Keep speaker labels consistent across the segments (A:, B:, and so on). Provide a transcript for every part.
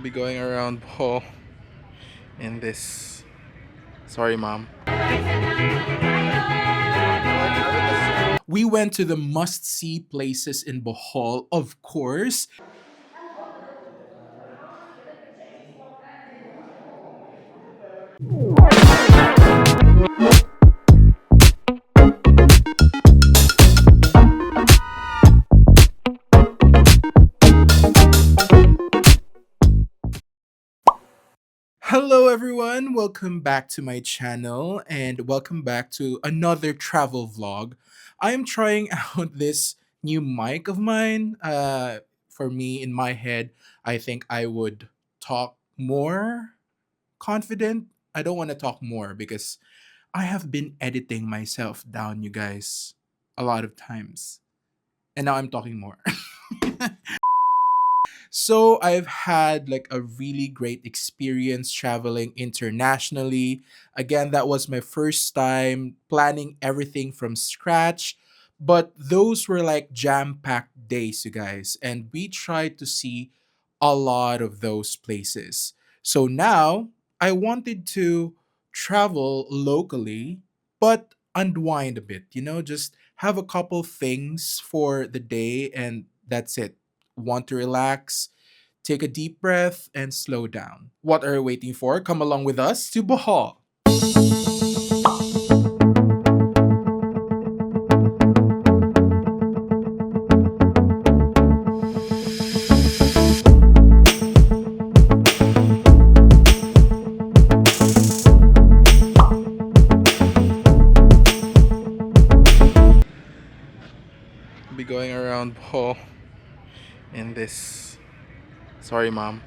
A: Be going around Bohol in this. Sorry, mom.
B: We went to the must-see places in Bohol, of course. Hello everyone, welcome back to my channel and welcome back to another travel vlog. I am trying out this new mic of mine. For me, in my head, I think I would talk more confident. I don't want to talk more because I have been editing myself down, you guys, a lot of times. And now I'm talking more. So I've had like a really great experience traveling internationally. Again, that was my first time planning everything from scratch. But those were like jam-packed days, you guys. And we tried to see a lot of those places. So now I wanted to travel locally, but unwind a bit, just have a couple things for the day and that's it. Want to relax, take a deep breath, and slow down. What are you waiting for? Come along with us to Bohol.
A: Be going around Bohol in this. Sorry, mom.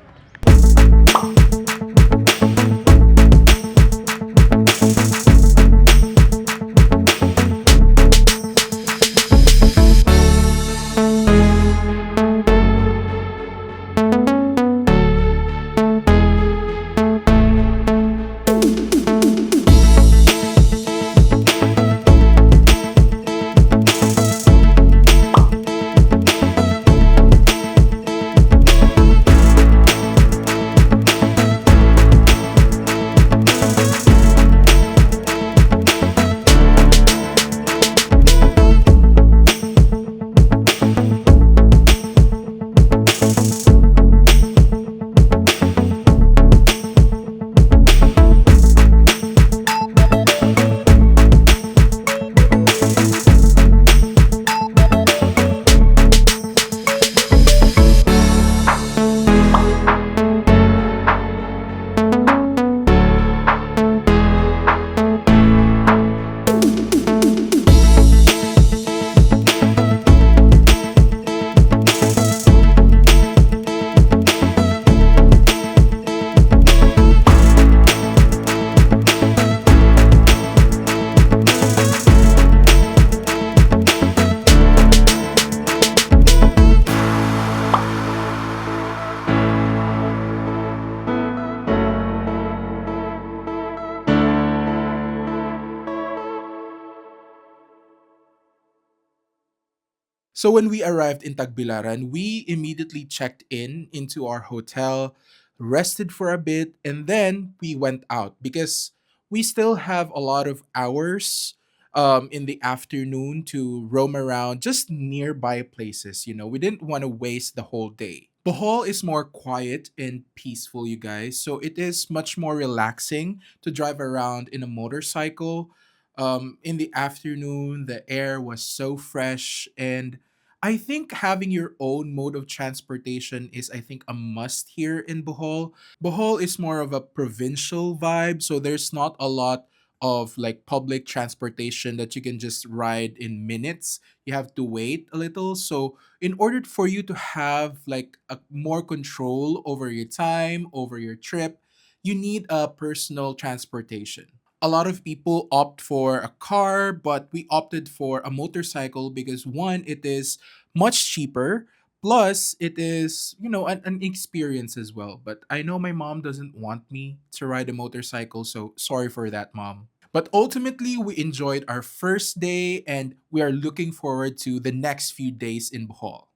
B: So when we arrived in Tagbilaran, we immediately checked in into our hotel, rested for a bit, and then we went out because we still have a lot of hours in the afternoon to roam around just nearby places. We didn't want to waste the whole day. Bohol is more quiet and peaceful, you guys. So it is much more relaxing to drive around in a motorcycle. In the afternoon, the air was so fresh, and I think having your own mode of transportation is, I think, a must here in Bohol. Bohol is more of a provincial vibe, so there's not a lot of like public transportation that you can just ride in minutes. You have to wait a little. So, in order for you to have like a more control over your time, over your trip, you need a personal transportation. A lot of people opt for a car, but we opted for a motorcycle because one, it is much cheaper. Plus, it is, an experience as well. But I know my mom doesn't want me to ride a motorcycle, so sorry for that, mom. But ultimately, we enjoyed our first day and we are looking forward to the next few days in Bohol.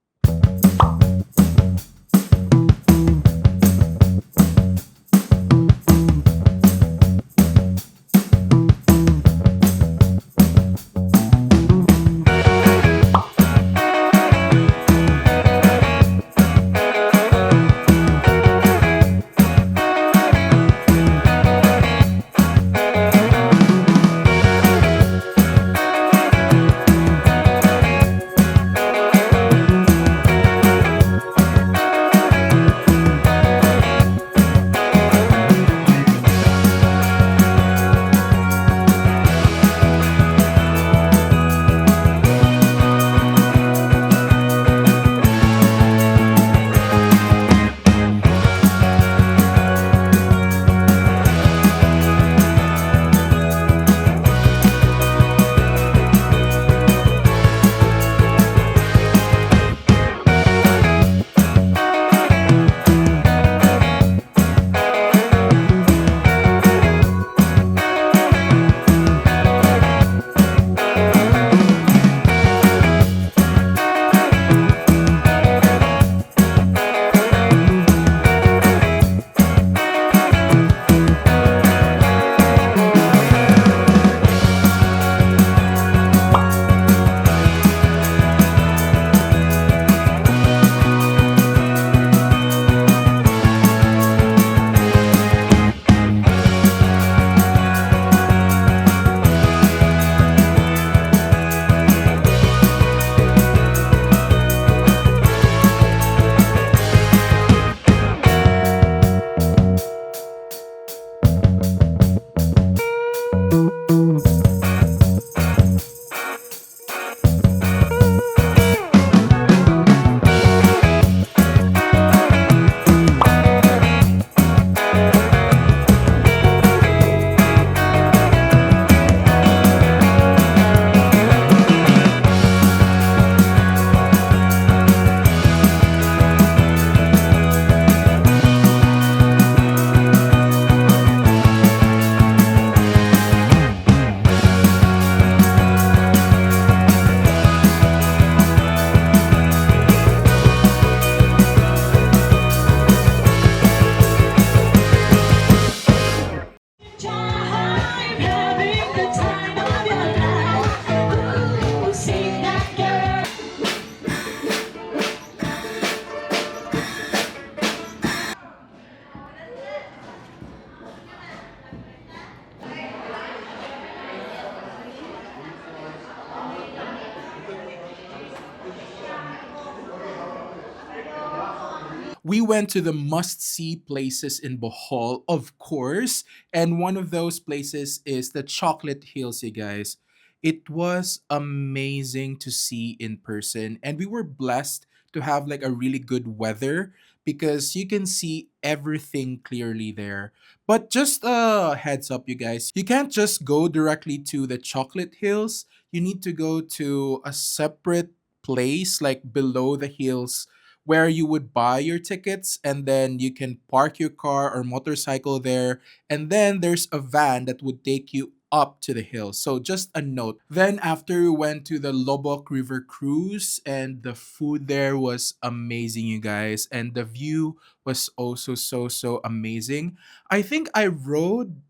B: We went to the must see places in Bohol, of course, and one of those places is the Chocolate Hills, you guys. It was amazing to see in person, and we were blessed to have like a really good weather because you can see everything clearly there. But just a heads up, you guys, you can't just go directly to the Chocolate Hills. You need to go to a separate place, like below the hills, where you would buy your tickets and then you can park your car or motorcycle there. And then there's a van that would take you up to the hill. So just a note. Then after we went to the Lobok River cruise, and the food there was amazing, you guys, and the view was also so amazing. I think I rode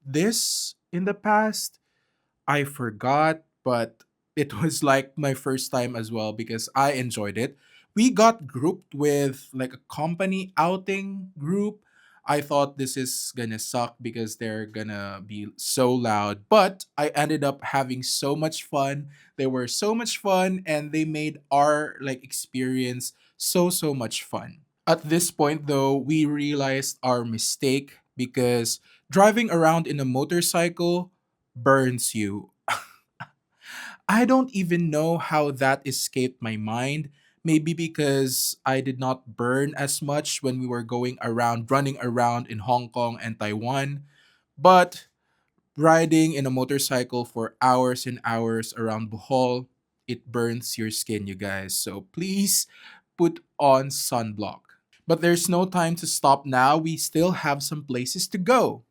B: this in the past. I forgot, but it was like my first time as well because I enjoyed it. We got grouped with like a company outing group. I thought this is gonna suck because they're gonna be so loud, but I ended up having so much fun. They were so much fun and they made our like experience so much fun. At this point though, we realized our mistake because driving around in a motorcycle burns you. I don't even know how that escaped my mind. Maybe because I did not burn as much when we were going around, running around in Hong Kong and Taiwan. But riding in a motorcycle for hours and hours around Bohol, it burns your skin, you guys. So please put on sunblock. But there's no time to stop now. We still have some places to go.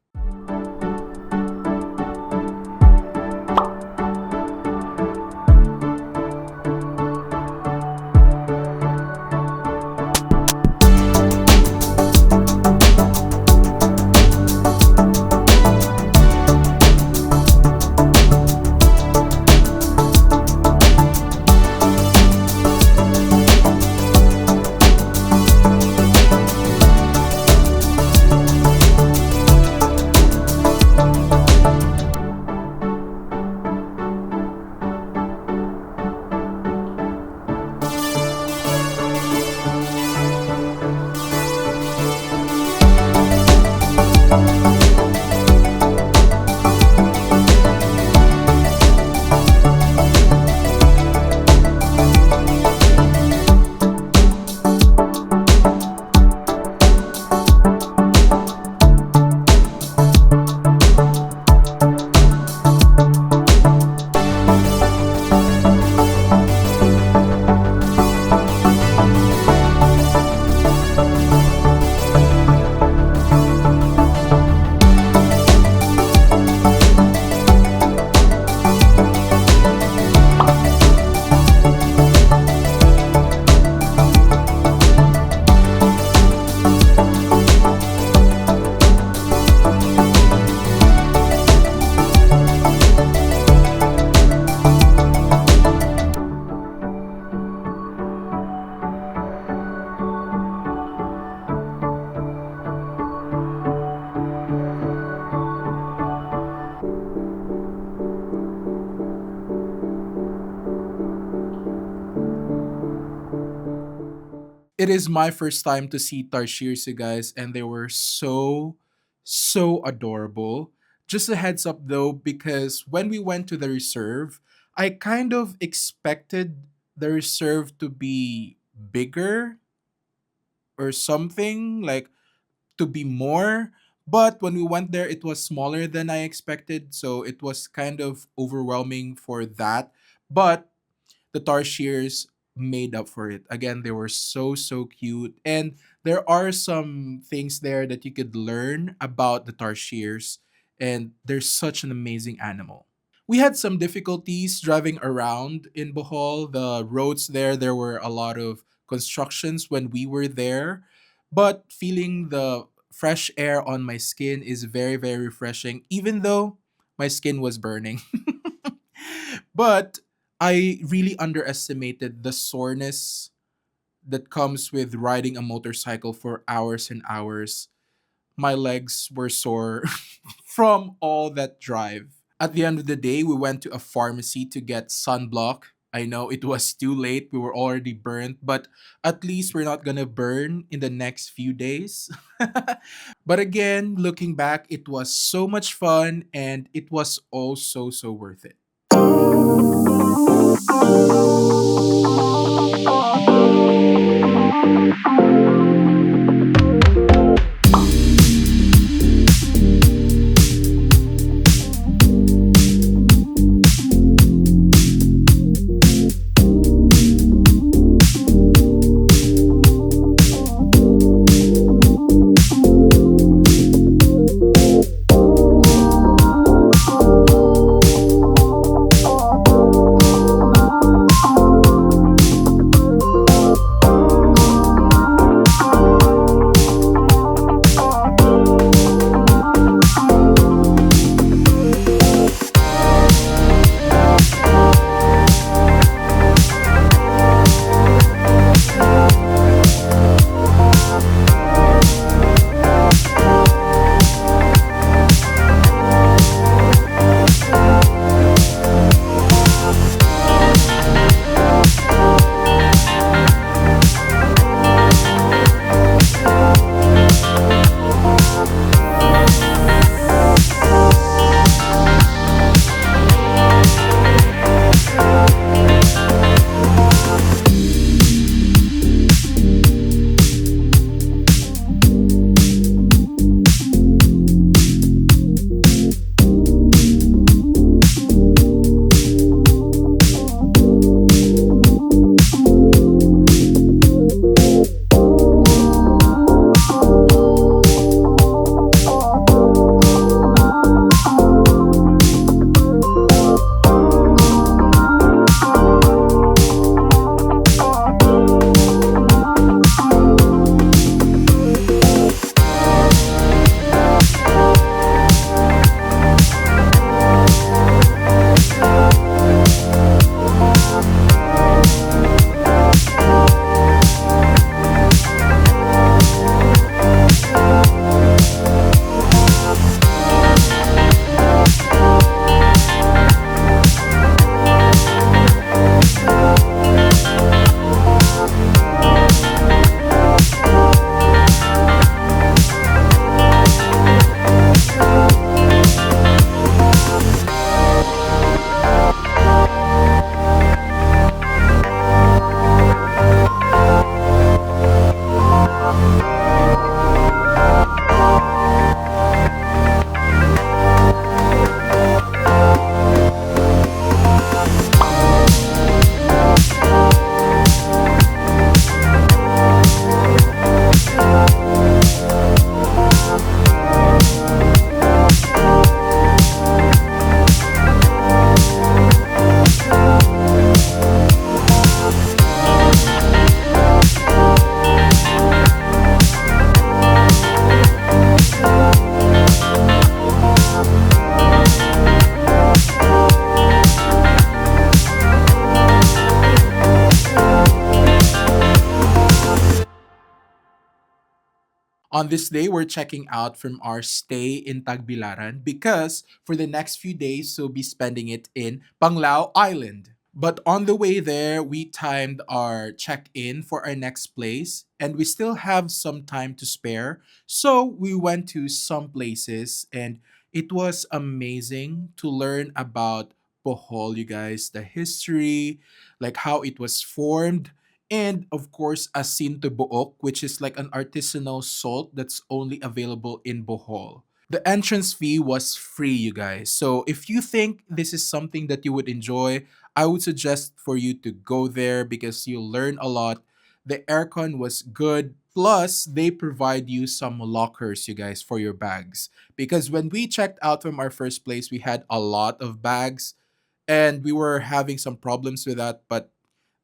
B: It is my first time to see 𝗙cie, you guys, and they were so adorable. Just a heads up though, because when we went to the reserve, I kind of expected the reserve to be bigger or something, like to be more. But when we went there, it was smaller than I expected, so it was kind of overwhelming for that. But the Tarshirs made up for it. Again, they were so cute, and there are some things there that you could learn about the Tarshirs, and they're such an amazing animal. We had some difficulties driving around in Bohol. The roads there were a lot of constructions when we were there, but feeling the fresh air on my skin is very refreshing, even though my skin was burning. But I really underestimated the soreness that comes with riding a motorcycle for hours and hours. My legs were sore from all that drive. At the end of the day, we went to a pharmacy to get sunblock. I know it was too late. We were already burnt, but at least we're not gonna burn in the next few days. But again, looking back, it was so much fun and it was all so worth it. On this day, we're checking out from our stay in Tagbilaran because for the next few days, we'll be spending it in Panglao Island. But on the way there, we timed our check in for our next place and we still have some time to spare. So we went to some places and it was amazing to learn about Bohol, you guys, the history, like how it was formed, and of course 𝗧𝗶𝗸, which is like an artisanal salt that's only available in Bohol. The entrance fee was free, you guys. So if you think this is something that you would enjoy, I would suggest for you to go there because you'll learn a lot. The aircon was good. Plus, they provide you some lockers, you guys, for your bags. Because when we checked out from our first place, we had a lot of bags and we were having some problems with that, but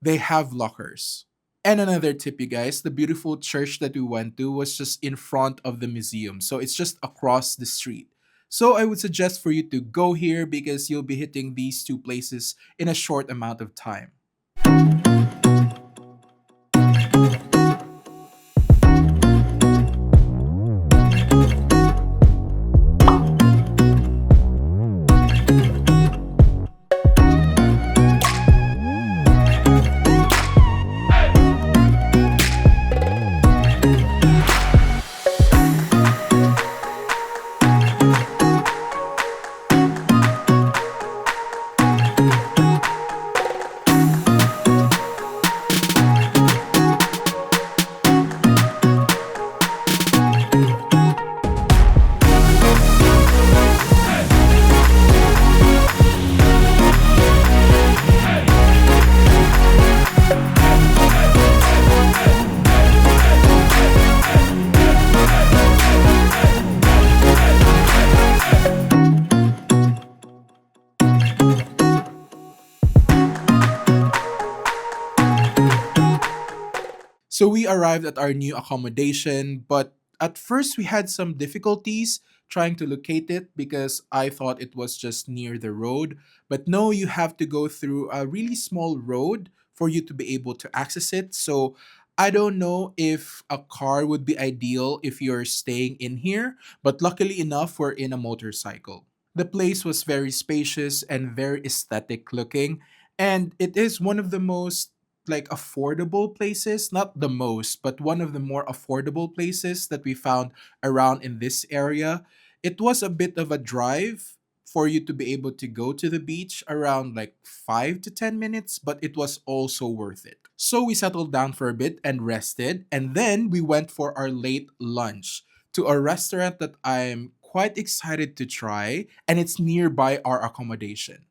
B: they have lockers. And another tip, you guys, the beautiful church that we went to was just in front of the museum. So it's just across the street. So I would suggest for you to go here because you'll be hitting these two places in a short amount of time. So we arrived at our new accommodation, but at first we had some difficulties trying to locate it because I thought it was just near the road. But no, you have to go through a really small road for you to be able to access it. So I don't know if a car would be ideal if you're staying in here, but luckily enough, we're in a motorcycle. The place was very spacious and very aesthetic looking, and it is one of the most like affordable places, not the most, but one of the more affordable places that we found around in this area. It was a bit of a drive for you to be able to go to the beach, around like 5 to 10 minutes, but it was also worth it. So we settled down for a bit and rested, and then we went for our late lunch to a restaurant that I'm quite excited to try, and it's nearby our accommodation.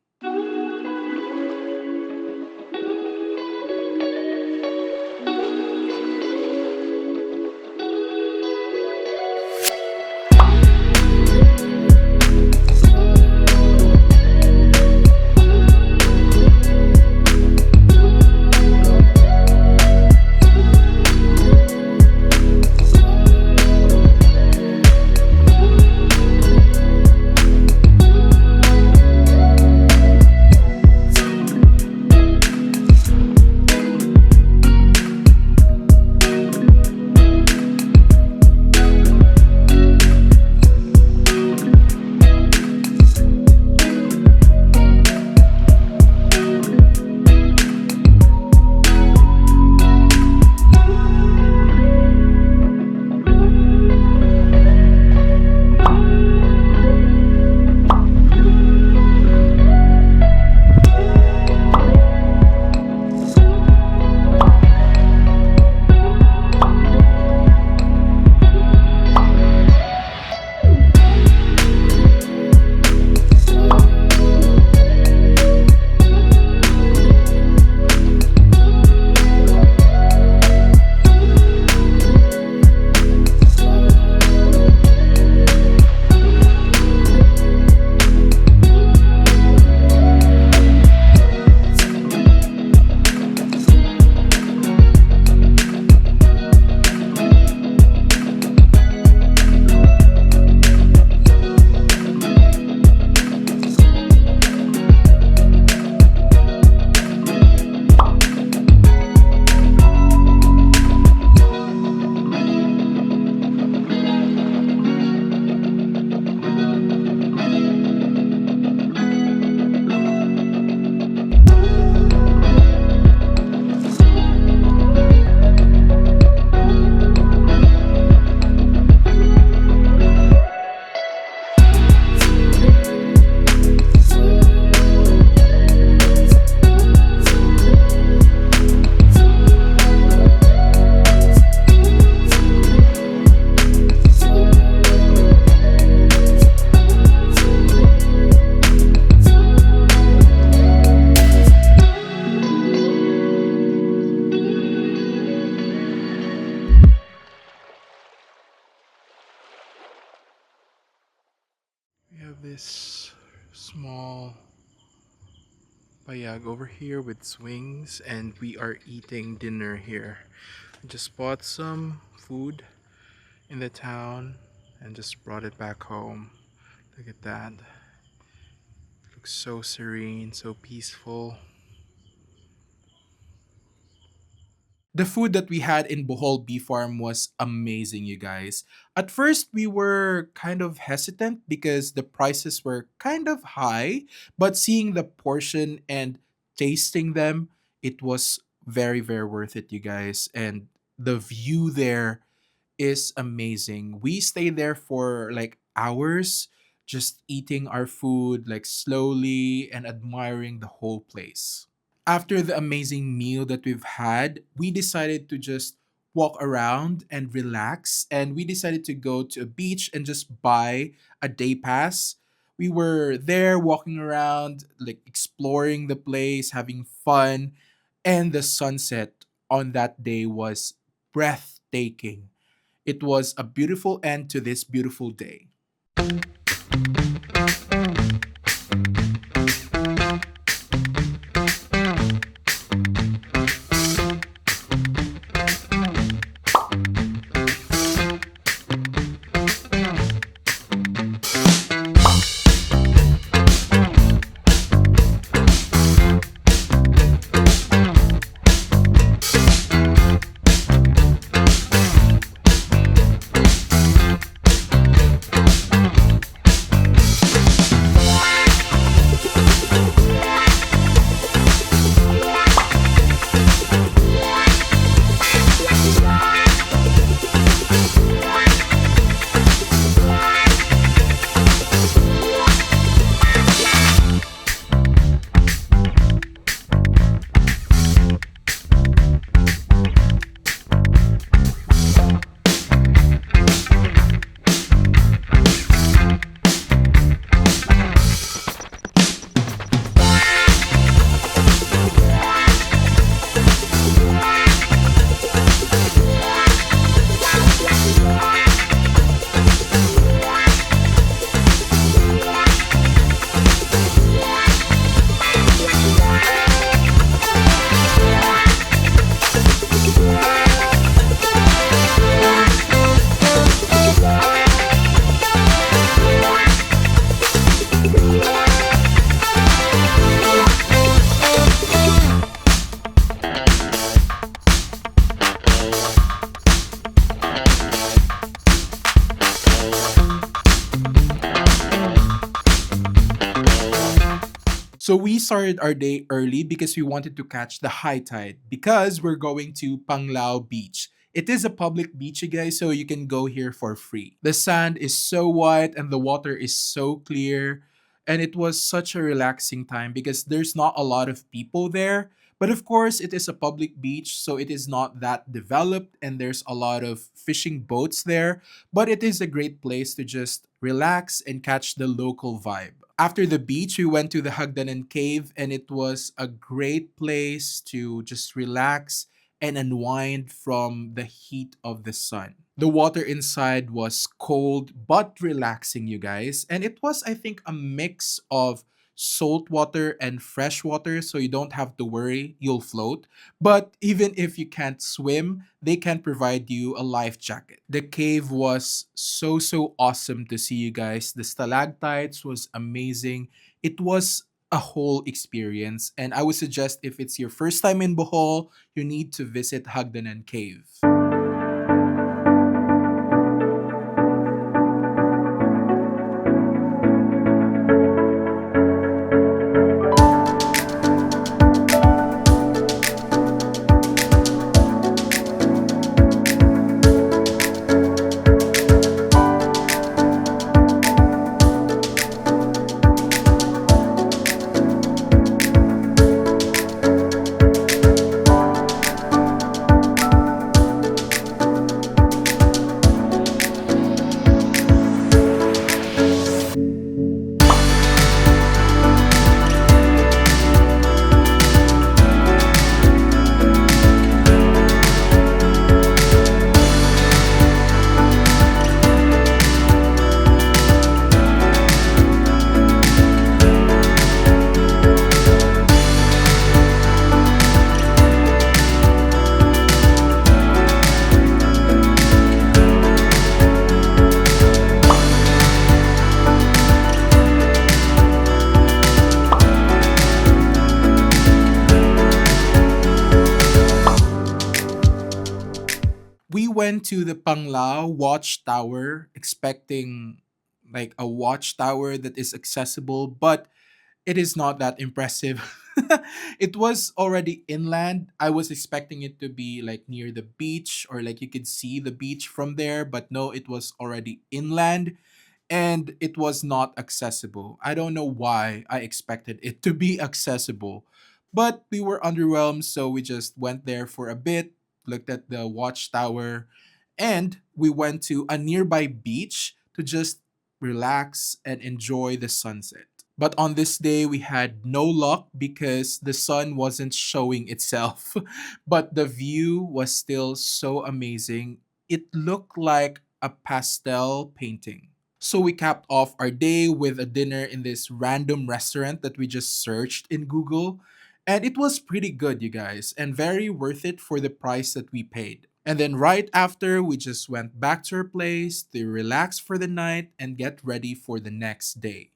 A: We have this small payag over here with swings, and we are eating dinner here. I just bought some food in the town and just brought it back home. Look at that. Looks so serene, so peaceful.
B: The food that we had in Bohol Bee Farm was amazing, you guys. At first, we were kind of hesitant because the prices were kind of high, but seeing the portion and tasting them, it was very, very worth it, you guys. And the view there is amazing. We stayed there for like hours, just eating our food like slowly and admiring the whole place. After the amazing meal that we've had, we decided to just walk around and relax. And we decided to go to a beach and just buy a day pass. We were there walking around, like exploring the place, having fun. And the sunset on that day was breathtaking. It was a beautiful end to this beautiful day. So we started our day early because we wanted to catch the high tide because we're going to Panglao Beach. It is a public beach, you guys, so you can go here for free. The sand is so white and the water is so clear. And it was such a relaxing time because there's not a lot of people there. But of course, it is a public beach, so it is not that developed and there's a lot of fishing boats there. But it is a great place to just relax and catch the local vibe. After the beach, we went to the 𝗙𝗏 cave, and it was a great place to just relax and unwind from the heat of the sun. The water inside was cold but relaxing, you guys. And it was, I think, a mix of salt water and fresh water, so you don't have to worry, you'll float. But even if you can't swim, they can provide you a life jacket. The cave was so awesome to see, you guys. The stalactites was amazing. It was a whole experience, and I would suggest if it's your first time in Bohol, you need to visit 𝗙𝗏 Cave. We went to the Panglao watchtower expecting like a watchtower that is accessible, but it is not that impressive. It was already inland. I was expecting it to be like near the beach or like you could see the beach from there, but no, it was already inland and it was not accessible. I don't know why I expected it to be accessible, but we were underwhelmed, so we just went there for a bit, looked at the watchtower, and we went to a nearby beach to just relax and enjoy the sunset. But on this day, we had no luck because the sun wasn't showing itself. But the view was still so amazing. It looked like a pastel painting. So we capped off our day with a dinner in this random restaurant that we just searched in Google. And it was pretty good, you guys, and very worth it for the price that we paid. And then right after, we just went back to our place to relax for the night and get ready for the next day.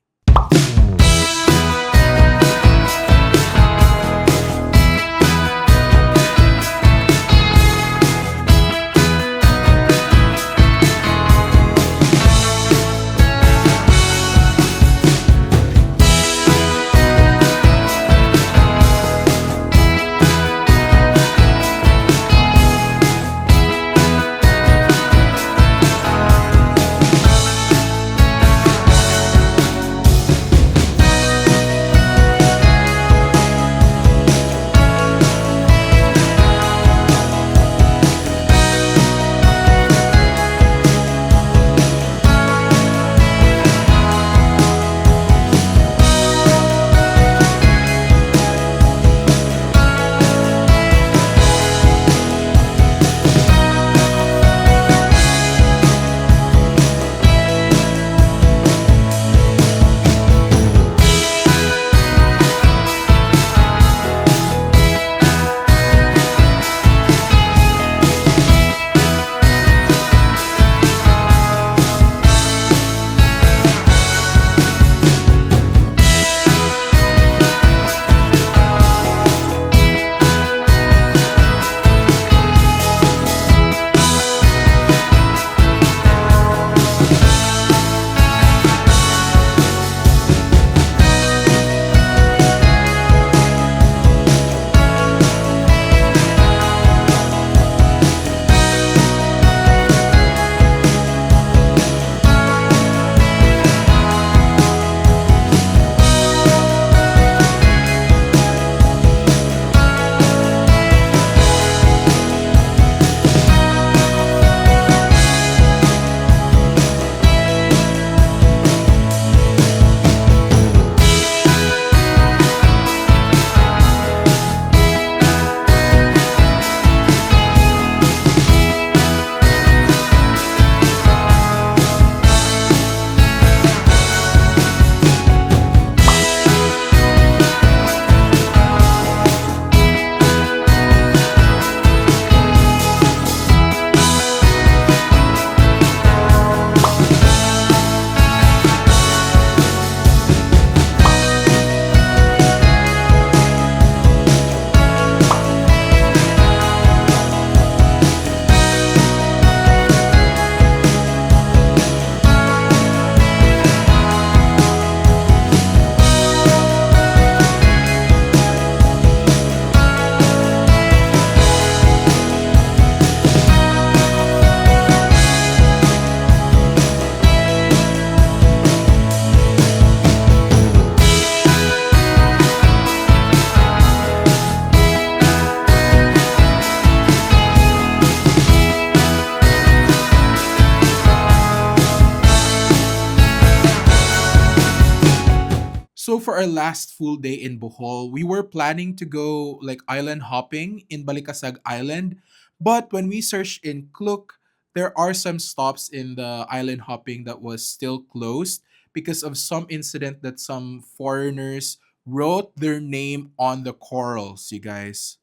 B: So for our last full day in Bohol, we were planning to go like island hopping in Balikasag Island, but when we searched in Klook, there are some stops in the island hopping that was still closed because of some incident that some foreigners wrote their name on the corals, you guys.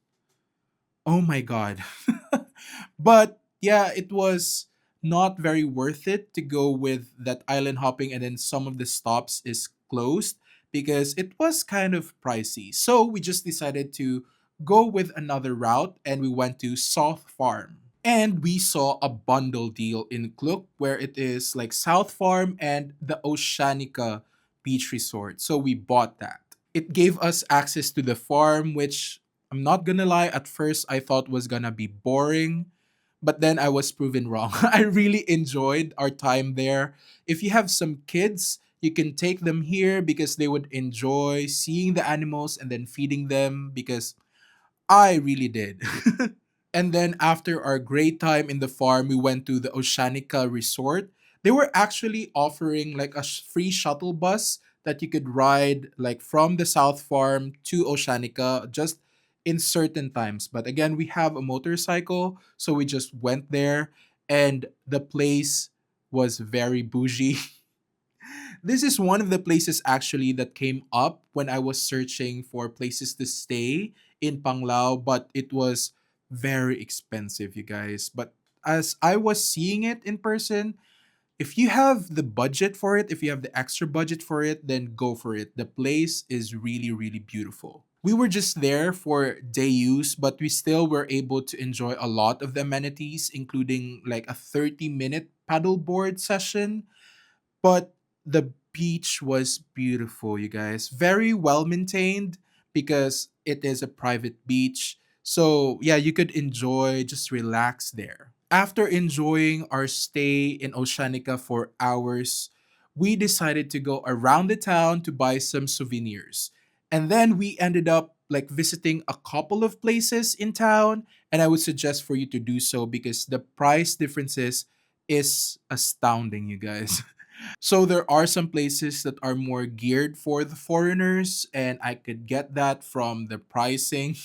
B: Oh my god. But yeah, it was not very worth it to go with that island hopping and then some of the stops is closed because it was kind of pricey. So we just decided to go with another route and we went to South Farm. And we saw a bundle deal in Klook where it is like South Farm and the Oceanica Beach Resort. So we bought that. It gave us access to the farm, which I'm not gonna lie, at first I thought was gonna be boring, but then I was proven wrong. I really enjoyed our time there. If you have some kids, you can take them here because they would enjoy seeing the animals and then feeding them because I really did. And then after our great time in the farm, we went to the Oceanica Resort. They were actually offering like a free shuttle bus that you could ride like from the South Farm to Oceanica just in certain times. But again, we have a motorcycle, so we just went there and the place was very bougie. This is one of the places actually that came up when I was searching for places to stay in Panglao, but it was very expensive, you guys. But as I was seeing it in person, if you have the budget for it, if you have the extra budget for it, then go for it. The place is really, really beautiful. We were just there for day use, but we still were able to enjoy a lot of the amenities, including like a 30-minute paddleboard session, but the beach was beautiful, you guys. Very well maintained because it is a private beach. So, yeah, you could enjoy, just relax there. After enjoying our stay in Oceanica for hours, we decided to go around the town to buy some souvenirs. And then we ended up like visiting a couple of places in town, and I would suggest for you to do so because the price differences is astounding, you guys. So there are some places that are more geared for the foreigners, and I could get that from the pricing.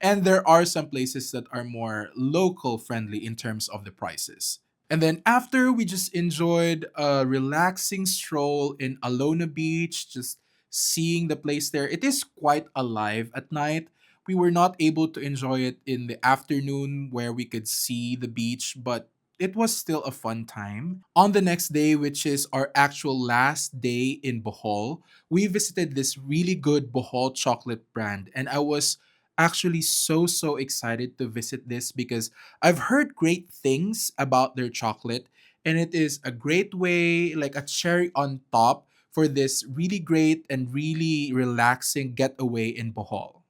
B: And there are some places that are more local friendly in terms of the prices. And then after, we just enjoyed a relaxing stroll in Alona Beach, just seeing the place there. It is quite alive at night. We were not able to enjoy it in the afternoon where we could see the beach, but it was still a fun time. On the next day, which is our actual last day in Bohol, we visited this really good Bohol chocolate brand. And I was actually so excited to visit this because I've heard great things about their chocolate. And it is a great way, like a cherry on top for this really great and really relaxing getaway in Bohol.